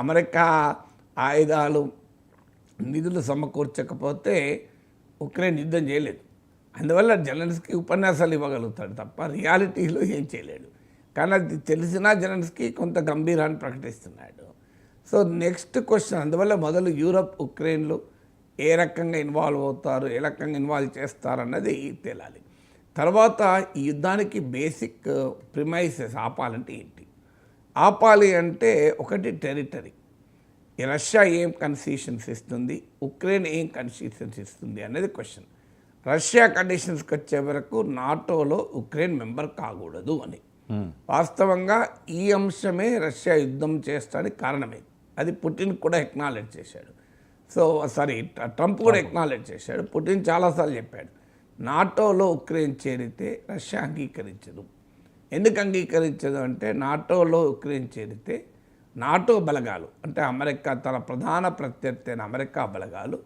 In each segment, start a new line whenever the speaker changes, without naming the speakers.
America ఆయుధాలు నిధులు సమకూర్చకపోతే Ukraine యుద్ధం చేయలేదు. అందువల్ల జెలెన్స్కీ ఉపన్యాసాలు ఇవ్వగలుగుతాడు తప్ప రియాలిటీలో ఏం చేయలేడు. కానీ అది తెలిసినా జెలెన్స్కీ కొంత గంభీరాన్ని ప్రకటిస్తున్నాడు. సో నెక్స్ట్ క్వశ్చన్, అందువల్ల మొదలు యూరప్ ఉక్రెయిన్లు ఏ రకంగా ఇన్వాల్వ్ అవుతారు, ఏ రకంగా ఇన్వాల్వ్ చేస్తారన్నది తేలాలి. తర్వాత ఈ యుద్ధానికి బేసిక్ ప్రిమైసెస్ ఆపాలంటే ఏంటి? ఆపాలి అంటే ఒకటి టెరిటరీ. రష్యా ఏం కన్సెషన్స్ ఇస్తుంది, ఉక్రెయిన్ ఏం కన్సెషన్స్ ఇస్తుంది అనేది క్వశ్చన్. రష్యా కండిషన్స్కి వచ్చే వరకు నాటోలో ఉక్రెయిన్ మెంబర్ కాకూడదు అని. వాస్తవంగా ఈ అంశమే రష్యా యుద్ధం చేస్తానికి కారణమైంది. అది పుటిన్ కూడా ఎక్నాలెడ్జ్ చేశాడు. ట్రంప్ కూడా ఎక్నాలెడ్జ్ చేశాడు. పుటిన్ చాలాసార్లు చెప్పాడు, నాటోలో ఉక్రెయిన్ చేరితే రష్యా అంగీకరించదు. ఎందుకు అంగీకరించదు అంటే, నాటోలో ఉక్రెయిన్ చేరితే నాటో బలగాలు అంటే అమెరికా, తన ప్రధాన ప్రత్యర్థి అయిన అమెరికా బలగాలు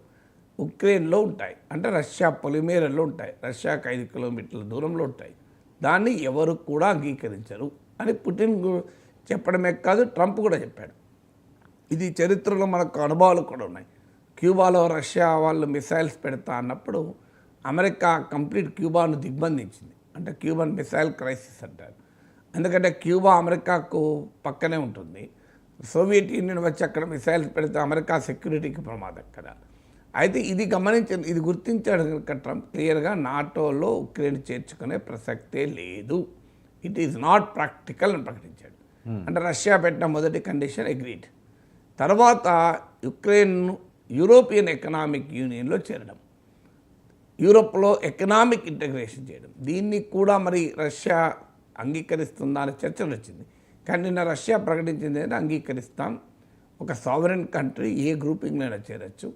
ఉక్రెయిన్లో ఉంటాయి. అంటే రష్యా పొలిమేరల్లో ఉంటాయి, రష్యాకు 5 కిలోమీటర్ల దూరంలో ఉంటాయి. దాన్ని ఎవరు కూడా అంగీకరించరు అని పుటిన్ చెప్పడమే కాదు, ట్రంప్ కూడా చెప్పాడు. ఇది చరిత్రలో మనకు అనుభవాలు కూడా ఉన్నాయి. క్యూబాలో రష్యా వాళ్ళు మిసైల్స్ పెడతా అన్నప్పుడు అమెరికా కంప్లీట్ క్యూబాను దిగ్బంధించింది. అంటే క్యూబన్ మిసైల్ క్రైసిస్ అంటారు. ఎందుకంటే క్యూబా అమెరికాకు పక్కనే ఉంటుంది. సోవియట్ యూనియన్ వచ్చి అక్కడ మిసైల్స్ పెడితే అమెరికా సెక్యూరిటీకి ప్రమాదం కదా. అయితే ఇది గుర్తించాడు కనుక ట్రంప్ క్లియర్గా నాటోలో ఉక్రెయిన్ చేర్చుకునే ప్రసక్తే లేదు, ఇట్ ఈజ్ నాట్ ప్రాక్టికల్ అని ప్రకటించాడు. అంటే రష్యా పెట్టిన మొదటి కండిషన్ అగ్రీడ్. తర్వాత ఉక్రెయిన్ యూరోపియన్ ఎకనామిక్ యూనియన్లో చేరడం, యూరోప్లో ఎకనామిక్ ఇంటగ్రేషన్ చేయడం, దీన్ని కూడా మరి రష్యా అంగీకరిస్తుందా అనే చర్చలు వచ్చింది. కానీ నిన్న రష్యా ప్రకటించింది ఏంటంటే అంగీకరిస్తాం, ఒక సావరెన్ కంట్రీ ఏ గ్రూపింగ్లో చేరొచ్చు,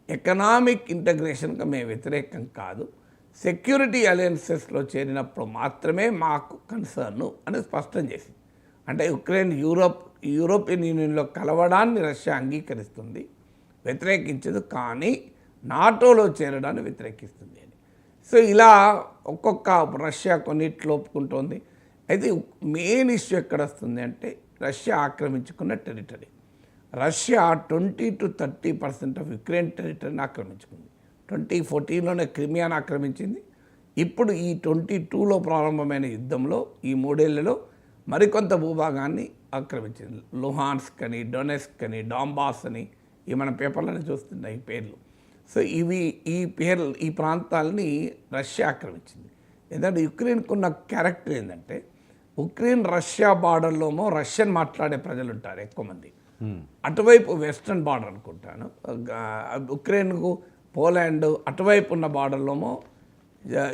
ఎకనామిక్ ఇంటగ్రేషన్కి మేము వ్యతిరేకం కాదు, సెక్యూరిటీ అలయన్సెస్లో చేరినప్పుడు మాత్రమే మాకు కన్సర్ను అని స్పష్టం చేసింది. అంటే ఉక్రెయిన్ యూరోపియన్ యూనియన్లో కలవడాన్ని రష్యా అంగీకరిస్తుంది, వ్యతిరేకించదు, కానీ నాటోలో చేరడాన్ని వ్యతిరేకిస్తుంది అని. సో ఇలా ఒక్కొక్క రష్యా కొన్నిట్లో ఒప్పుకుంటోంది. అయితే మెయిన్ ఇష్యూ ఎక్కడ వస్తుంది అంటే, రష్యా ఆక్రమించుకున్న territory. Russia 20 to 30% of Ukraine టెరిటరీని ఆక్రమించుకుంది. 2014లోనే క్రిమియాను ఆక్రమించింది. ఇప్పుడు ఈ 2022లో ప్రారంభమైన యుద్ధంలో ఈ 3 ఏళ్లలో మరికొంత భూభాగాన్ని ఆక్రమించింది. లుహాన్స్క్ అని, డొనెస్క్ అని, డాంబాస్ అని, ఇవి మన పేపర్లోనే చూస్తున్నాయి ఈ పేర్లు. సో ఈ ప్రాంతాలని రష్యా ఆక్రమించింది. ఎందుకంటే యుక్రెయిన్కు ఉన్న క్యారెక్టర్ ఏంటంటే, ఉక్రెయిన్ రష్యా బార్డర్లోమో రష్యన్ మాట్లాడే ప్రజలు ఉంటారు ఎక్కువ మంది, అటువైపు వెస్ట్రన్ బార్డర్ అనుకుంటాను, ఉక్రెయిన్కు పోలాండ్ అటువైపు ఉన్న బార్డర్లోమో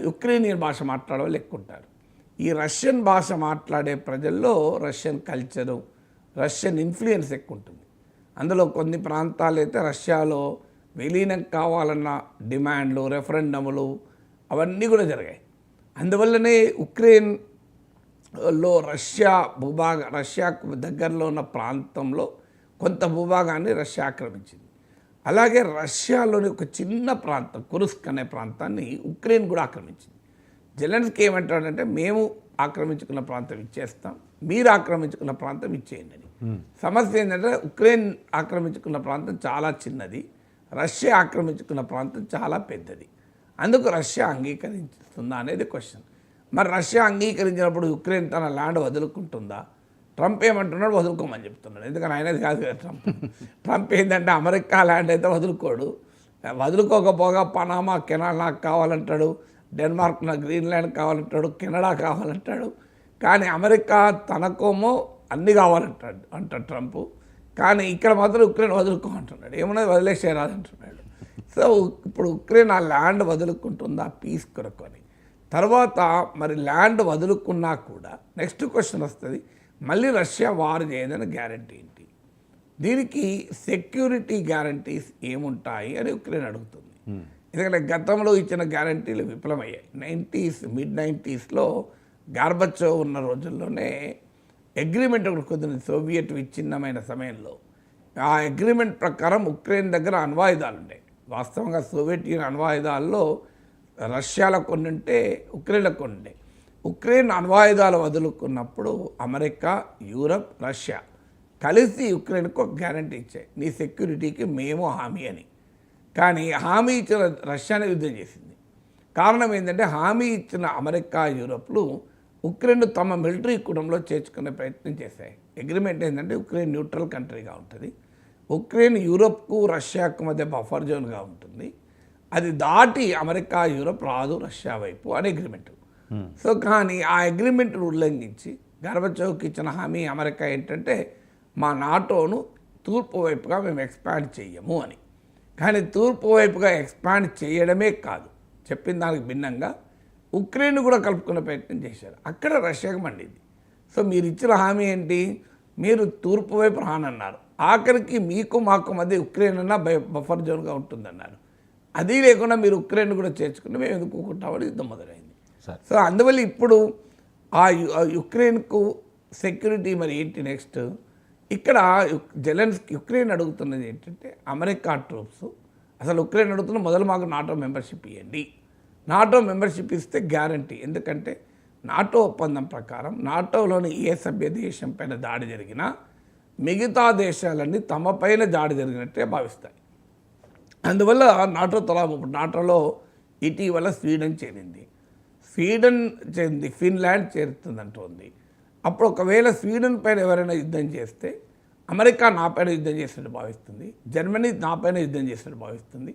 యుక్రెయినియన్ భాష మాట్లాడే వాళ్ళు ఎక్కువ ఉంటారు. ఈ రష్యన్ భాష మాట్లాడే ప్రజల్లో రష్యన్ కల్చరు, రష్యన్ ఇన్ఫ్లుయెన్స్ ఎక్కువ ఉంటుంది. అందులో కొన్ని ప్రాంతాలు అయితే రష్యాలో విలీనం కావాలన్న డిమాండ్లు, రెఫరెండములు అవన్నీ కూడా జరిగాయి. అందువల్లనే ఉక్రెయిన్లో రష్యాకు దగ్గరలో ఉన్న ప్రాంతంలో కొంత భూభాగాన్ని రష్యా ఆక్రమించింది. అలాగే రష్యాలోని ఒక చిన్న ప్రాంతం కురుస్క్ అనే ప్రాంతాన్ని ఉక్రెయిన్ కూడా ఆక్రమించింది. జెలెన్స్కీ ఏమంటాడంటే, మేము ఆక్రమించుకున్న ప్రాంతం ఇచ్చేస్తాం, మీరు ఆక్రమించుకున్న ప్రాంతం ఇచ్చేయండి అని. సమస్య ఏంటంటే, ఉక్రెయిన్ ఆక్రమించుకున్న ప్రాంతం చాలా చిన్నది, రష్యా ఆక్రమించుకున్న ప్రాంతం చాలా పెద్దది. అందుకు రష్యా అంగీకరిస్తుందా అనేది క్వశ్చన్. మరి రష్యా అంగీకరించినప్పుడు ఉక్రెయిన్ తన ల్యాండ్ వదులుకుంటుందా? ట్రంప్ ఏమంటున్నాడు, వదులుకోమని చెప్తున్నాడు. ఎందుకని ఆయనది కాదు కదా ట్రంప్ ఏంటంటే, అమెరికా ల్యాండ్ అయితే వదులుకోడు, వదులుకోకపోగా పనామా, కెనడా నాకు కావాలంటాడు, డెన్మార్క్ నా గ్రీన్లాండ్ కావాలంటాడు, కెనడా కావాలంటాడు. కానీ అమెరికా తనకోమో అన్నీ కావాలంటాడు ట్రంప్. కానీ ఇక్కడ మాత్రం ఉక్రెయిన్ వదులుకోమంటున్నాడు, ఏమన్నది వదిలేసేరాదంటున్నాడు. సో ఇప్పుడు ఉక్రెయిన్ ఆ ల్యాండ్ వదులుకుంటుందా పీస్ కొరకు అని. తర్వాత మరి ల్యాండ్ వదులుకున్నా కూడా నెక్స్ట్ క్వశ్చన్ వస్తుంది, మళ్ళీ రష్యా వార్ చేయదని గ్యారంటీ ఏంటి? దీనికి సెక్యూరిటీ గ్యారంటీస్ ఏముంటాయి అని ఉక్రెయిన్ అడుగుతుంది. ఎందుకంటే గతంలో ఇచ్చిన గ్యారంటీలు విఫలమయ్యాయి. మిడ్ 90sలో గార్బచోవ్ ఉన్న రోజుల్లోనే అగ్రిమెంట్ ఒకటి కుదిరింది సోవియట్ విచ్ఛిన్నమైన సమయంలో. ఆ అగ్రిమెంట్ ప్రకారం ఉక్రెయిన్ దగ్గర అణ్వాయుధాలు ఉండే. వాస్తవంగా సోవియట్ యూనియన్ అణ్వాయుధాల్లో రష్యాలో కొన్ని ఉంటే, ఉక్రెయిన్లో కొన్ని ఉండే. ఉక్రెయిన్ అణ్వాయుధాలు వదులుకున్నప్పుడు అమెరికా, యూరప్, రష్యా కలిసి యుక్రెయిన్కు ఒక గ్యారంటీ ఇచ్చాయి, నీ సెక్యూరిటీకి మేము హామీ అని. కానీ హామీ ఇచ్చిన రష్యానే యుద్ధం చేసింది. కారణం ఏంటంటే హామీ ఇచ్చిన అమెరికా, యూరోప్లు ఉక్రెయిన్ తమ మిలిటరీ కూడంలో చేర్చుకునే ప్రయత్నం చేశాయి. అగ్రిమెంట్ ఏంటంటే ఉక్రెయిన్ న్యూట్రల్ కంట్రీగా ఉంటుంది, ఉక్రెయిన్ యూరోప్కు రష్యాకు మధ్య బఫర్ జోన్గా ఉంటుంది, అది దాటి అమెరికా, యూరోప్ రాదు రష్యా వైపు అని అగ్రిమెంట్. సో కానీ ఆ అగ్రిమెంట్ ఉల్లంఘించి గర్బచోవ్కి ఇచ్చిన హామీ అమెరికా ఏంటంటే మా నాటోను తూర్పు వైపుగా మేము ఎక్స్పాండ్ చెయ్యము అని. కానీ తూర్పు వైపుగా ఎక్స్పాండ్ చేయడమే కాదు, చెప్పిన దానికి భిన్నంగా ఉక్రెయిన్ కూడా కలుపుకునే ప్రయత్నం చేశారు. అక్కడ రష్యాకు మండింది. సో మీరు ఇచ్చిన హామీ ఏంటి, మీరు తూర్పు వైపు రానన్నారు, ఆఖరికి మీకు మాకు మధ్య ఉక్రెయిన్ అన్న బఫర్ జోన్గా ఉంటుందన్నారు. అది లేకుండా మీరు ఉక్రెయిన్ కూడా చేర్చుకుంటే మేము ఎందుకు ఊరుకుంటామని యుద్ధం మొదలైంది. సో అందువల్ల ఇప్పుడు ఆ యుక్రెయిన్కు సెక్యూరిటీ మరి ఏంటి నెక్స్ట్, ఇక్కడ యుక్రెయిన్ అడుగుతున్నది ఏంటంటే అమెరికా ట్రూప్స్, అసలు ఉక్రెయిన్ అడుగుతున్న మొదలు మాకు నాటో మెంబర్షిప్ ఇవ్వండి. నాటో మెంబర్షిప్ ఇస్తే గ్యారంటీ, ఎందుకంటే నాటో ఒప్పందం ప్రకారం నాటోలోని ఏ సభ్య దేశం పైన దాడి జరిగినా మిగతా దేశాలన్నీ తమ పైన దాడి జరిగినట్టే భావిస్తాయి. అందువల్ల నాటోలో ఇటీవల స్వీడన్ చేరింది, ఫిన్లాండ్ చేరుతుందంటోంది. అప్పుడు ఒకవేళ స్వీడన్ పైన ఎవరైనా యుద్ధం చేస్తే అమెరికా నా పైన యుద్ధం చేసినట్టు భావిస్తుంది, జర్మనీ నా పైన యుద్ధం చేసినట్టు భావిస్తుంది,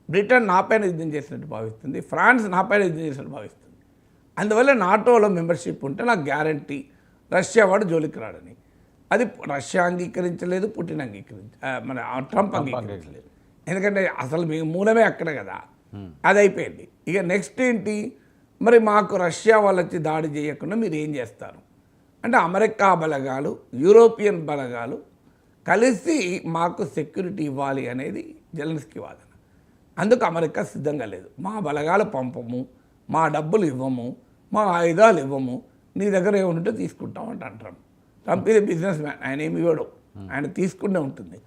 బ్రిటన్ నా పైన యుద్ధం చేసినట్టు భావిస్తుంది, ఫ్రాన్స్ నా పైన యుద్ధం చేసినట్టు భావిస్తుంది. అందువల్ల నాటోలో మెంబర్షిప్ ఉంటే నాకు గ్యారంటీ రష్యా వాడు జోలికి రాడని. అది రష్యా అంగీకరించలేదు, పుటిన్ మన ట్రంప్ అంగీకరించలేదు, ఎందుకంటే అసలు మీ మూలమే అక్కడే కదా. అది అయిపోయింది. ఇక నెక్స్ట్ ఏంటి, మరి మాకు రష్యా వాళ్ళు వచ్చి దాడి చేయకుండా మీరు ఏం చేస్తారు అంటే అమెరికా బలగాలు, యూరోపియన్ బలగాలు కలిసి మాకు సెక్యూరిటీ ఇవ్వాలి అనేది జెలెన్స్కీ వాదన. అందుకు అమెరికా సిద్ధంగా లేదు. మా బలగాలు పంపము, మా డబ్బులు ఇవ్వము, మా ఆయుధాలు ఇవ్వము, నీ దగ్గర ఏముంటే తీసుకుంటామంట అంటాం. ట్రంప్ ఇది బిజినెస్ మ్యాన్, ఆయన ఏమి ఇవ్వడు, ఆయన తీసుకుంటే ఉంటుంది.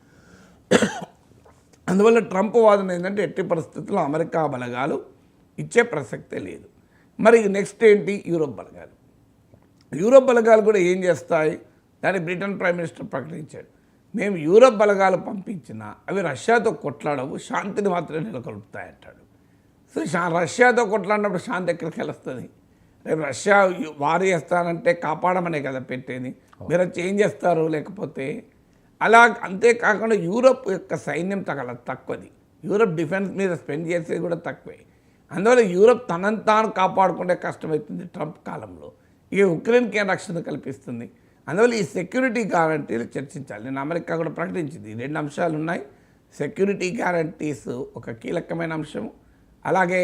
అందువల్ల ట్రంప్ వాదన ఏంటంటే ఎట్టి పరిస్థితుల్లో అమెరికా బలగాలు ఇచ్చే ప్రసక్తే లేదు. మరి నెక్స్ట్ ఏంటి, యూరోప్ బలగాలు కూడా ఏం చేస్తాయి, దాన్ని బ్రిటన్ ప్రైమ్ మినిస్టర్ ప్రకటించాడు, మేము యూరోప్ బలగాలు పంపించినా అవి రష్యాతో కొట్లాడవు, శాంతిని మాత్రమే నెలకొల్పుతాయి అంటాడు. సో రష్యాతో కొట్లాడినప్పుడు శాంతి ఎక్కడికి వెళ్ళొస్తుంది, రేపు రష్యా వారు చేస్తానంటే కాపాడమనే కదా పెట్టేది, మీరు వచ్చి ఏం చేస్తారు లేకపోతే. అలా అంతేకాకుండా యూరోప్ యొక్క సైన్యం తక్కువది, యూరోప్ డిఫెన్స్ మీద స్పెండ్ చేసేది కూడా తక్కువే. అందువల్ల యూరోప్ తనను తాను కాపాడుకుంటే కష్టమవుతుంది ట్రంప్ కాలంలో. ఇక ఉక్రెయిన్కి ఏం రక్షణ కల్పిస్తుంది. అందువల్ల ఈ సెక్యూరిటీ గ్యారంటీలు చర్చించాలి. నేను అమెరికా కూడా ప్రకటించింది, 2 అంశాలు ఉన్నాయి, సెక్యూరిటీ గ్యారంటీస్ ఒక కీలకమైన అంశం, అలాగే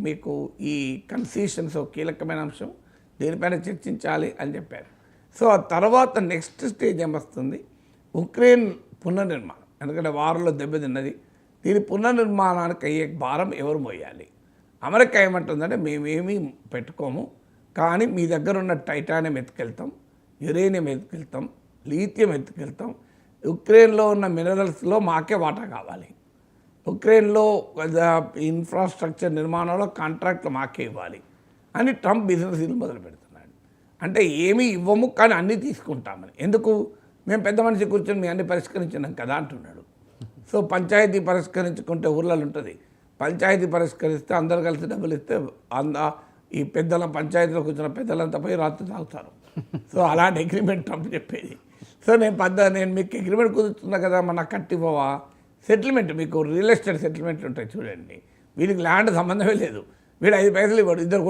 మీకు ఈ కన్సెషన్స్ ఒక కీలకమైన అంశం, దీనిపైన చర్చించాలి అని చెప్పారు. సో ఆ తర్వాత నెక్స్ట్ స్టేజ్ ఏమొస్తుంది, ఉక్రెయిన్ పునర్నిర్మాణం. ఎందుకంటే వారంలో దెబ్బతిన్నది, దీని పునర్నిర్మాణానికి అయ్యే భారం ఎవరు మోయాలి. అమెరికా ఏమంటుందంటే మేమేమీ పెట్టుకోము, కానీ మీ దగ్గర ఉన్న టైటానియం ఎత్తుకెళ్తాం, యురేనియం ఎత్తుకెళ్తాం, లీథియం ఎత్తుకెళ్తాం, ఉక్రెయిన్లో ఉన్న మినరల్స్లో మాకే వాటా కావాలి, ఉక్రెయిన్లో ఇన్ఫ్రాస్ట్రక్చర్ నిర్మాణంలో కాంట్రాక్ట్లు మాకే ఇవ్వాలి అని ట్రంప్ బిజినెస్ మొదలు పెడుతున్నాడు. అంటే ఏమీ ఇవ్వము కానీ అన్నీ తీసుకుంటామని. ఎందుకు, మేము పెద్ద మనిషి కూర్చొని మీ అన్ని పరిష్కరించినాం కదా అంటున్నాడు. సో పంచాయతీ పరిష్కరించుకుంటే ఊర్లలో ఉంటుంది, పంచాయతీ పరిష్కరిస్తే అందరు కలిసి డబ్బులు ఇస్తే ఈ పెద్దల పంచాయతీలో కూర్చున్న పెద్దలంతా పోయి రాత్రి తాగుతారు. సో అలాంటి అగ్రిమెంట్ ట్రంప్ చెప్పేది. సో నేను మీకు అగ్రిమెంట్ కుదురుతున్నా కదా, మన కట్టిపోవా సెటిల్మెంట్, మీకు రియల్ ఎస్టేట్ సెటిల్మెంట్లు ఉంటాయి చూడండి, వీళ్ళకి ల్యాండ్ సంబంధమే లేదు, వీడు 5 పైసలు ఇవ్వడు, ఇద్దరు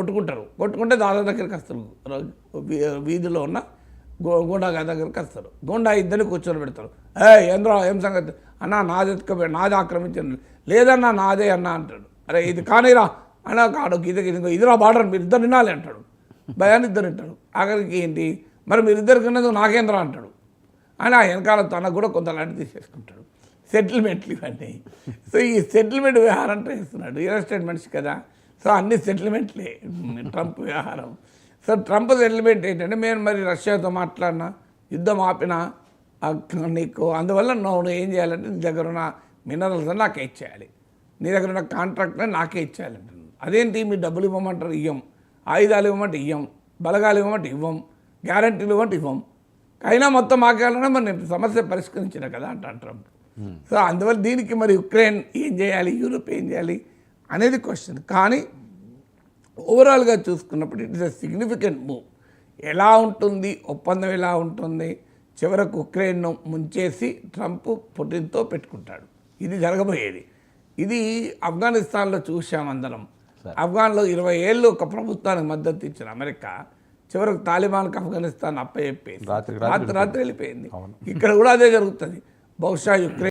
కొట్టుకుంటే దాదా దగ్గరికి వస్తారు, వీధిలో ఉన్న గోండా దగ్గరికి వస్తారు, గోండా ఇద్దరిని కూర్చొని పెడతారు, ఏం సంగతి అన్నా, నాది ఆక్రమించాను, లేదన్నా నాదే అన్నా అంటాడు, అరే ఇది కానీరా అన్నా కాడు, ఇదిరా బార్డర్ మీరు ఇద్దరు వినాలి అంటాడు, భయాన్ని ఇద్దరు వింటాడు. ఆఖరికి ఏంటి మరి మీరిద్దరికి ఉన్నది నాకేంద్రా అంటాడు, అని ఆ వెనకాల తనకు కూడా కొంత లాంటి తీసేసుకుంటాడు. సెటిల్మెంట్లు ఇవన్నీ. సో ఈ సెటిల్మెంట్ వ్యవహారం చేస్తున్నాడు, రియల్ ఎస్టేట్ మనిషి కదా. సో అన్ని సెటిల్మెంట్లే ట్రంప్ వ్యవహారం. సో ట్రంప్ సెటిల్మెంట్ ఏంటంటే, నేను మరి రష్యాతో మాట్లాడినా, యుద్ధం ఆపినా నీకు, అందువల్ల నువ్వు ఏం చేయాలంటే నీ దగ్గర ఉన్న మినరల్స్ నాకే ఇచ్చేయాలి, నీ దగ్గర ఉన్న కాంట్రాక్ట్ని నాకే ఇచ్చేయాలంటున్నాను. అదేంటి మీరు డబ్బులు ఇవ్వమంటారు, ఇవ్వం, ఆయుధాలు ఇవ్వమంటే ఇవ్వం, బలగాలు ఇవ్వమంటే ఇవ్వం, గ్యారంటీలు ఇవ్వమంటే ఇవ్వం, అయినా మొత్తం మాకేయాలన్నా మరి నేను సమస్య పరిష్కరించిన కదా అంటాను ట్రంప్. సో అందువల్ల దీనికి మరి ఉక్రెయిన్ ఏం చేయాలి, యూరోప్ ఏం చేయాలి అనేది క్వశ్చన్. కానీ ఓవరాల్గా చూసుకున్నప్పుడు it is a significant move. ఎలా ఉంటుంది ఒప్పందం, ఎలా ఉంటుంది, చివరకు ఉక్రెయిన్ను ముంచేసి ట్రంప్ పుటిన్తో పెట్టుకుంటాడు. ఇది జరగబోయేది. ఇది ఆఫ్ఘనిస్తాన్లో చూసామందరం. ఆఫ్ఘన్లో 20 ఏళ్ళు ఒక ప్రభుత్వానికి మద్దతు ఇచ్చిన అమెరికా చివరకు తాలిబాన్కి ఆఫ్ఘనిస్తాన్ అప్పచెప్పేసి రాత్రి వెళ్ళిపోయింది. ఇక్కడ కూడా అదే జరుగుతుంది. బహుశా యుక్రెయిన్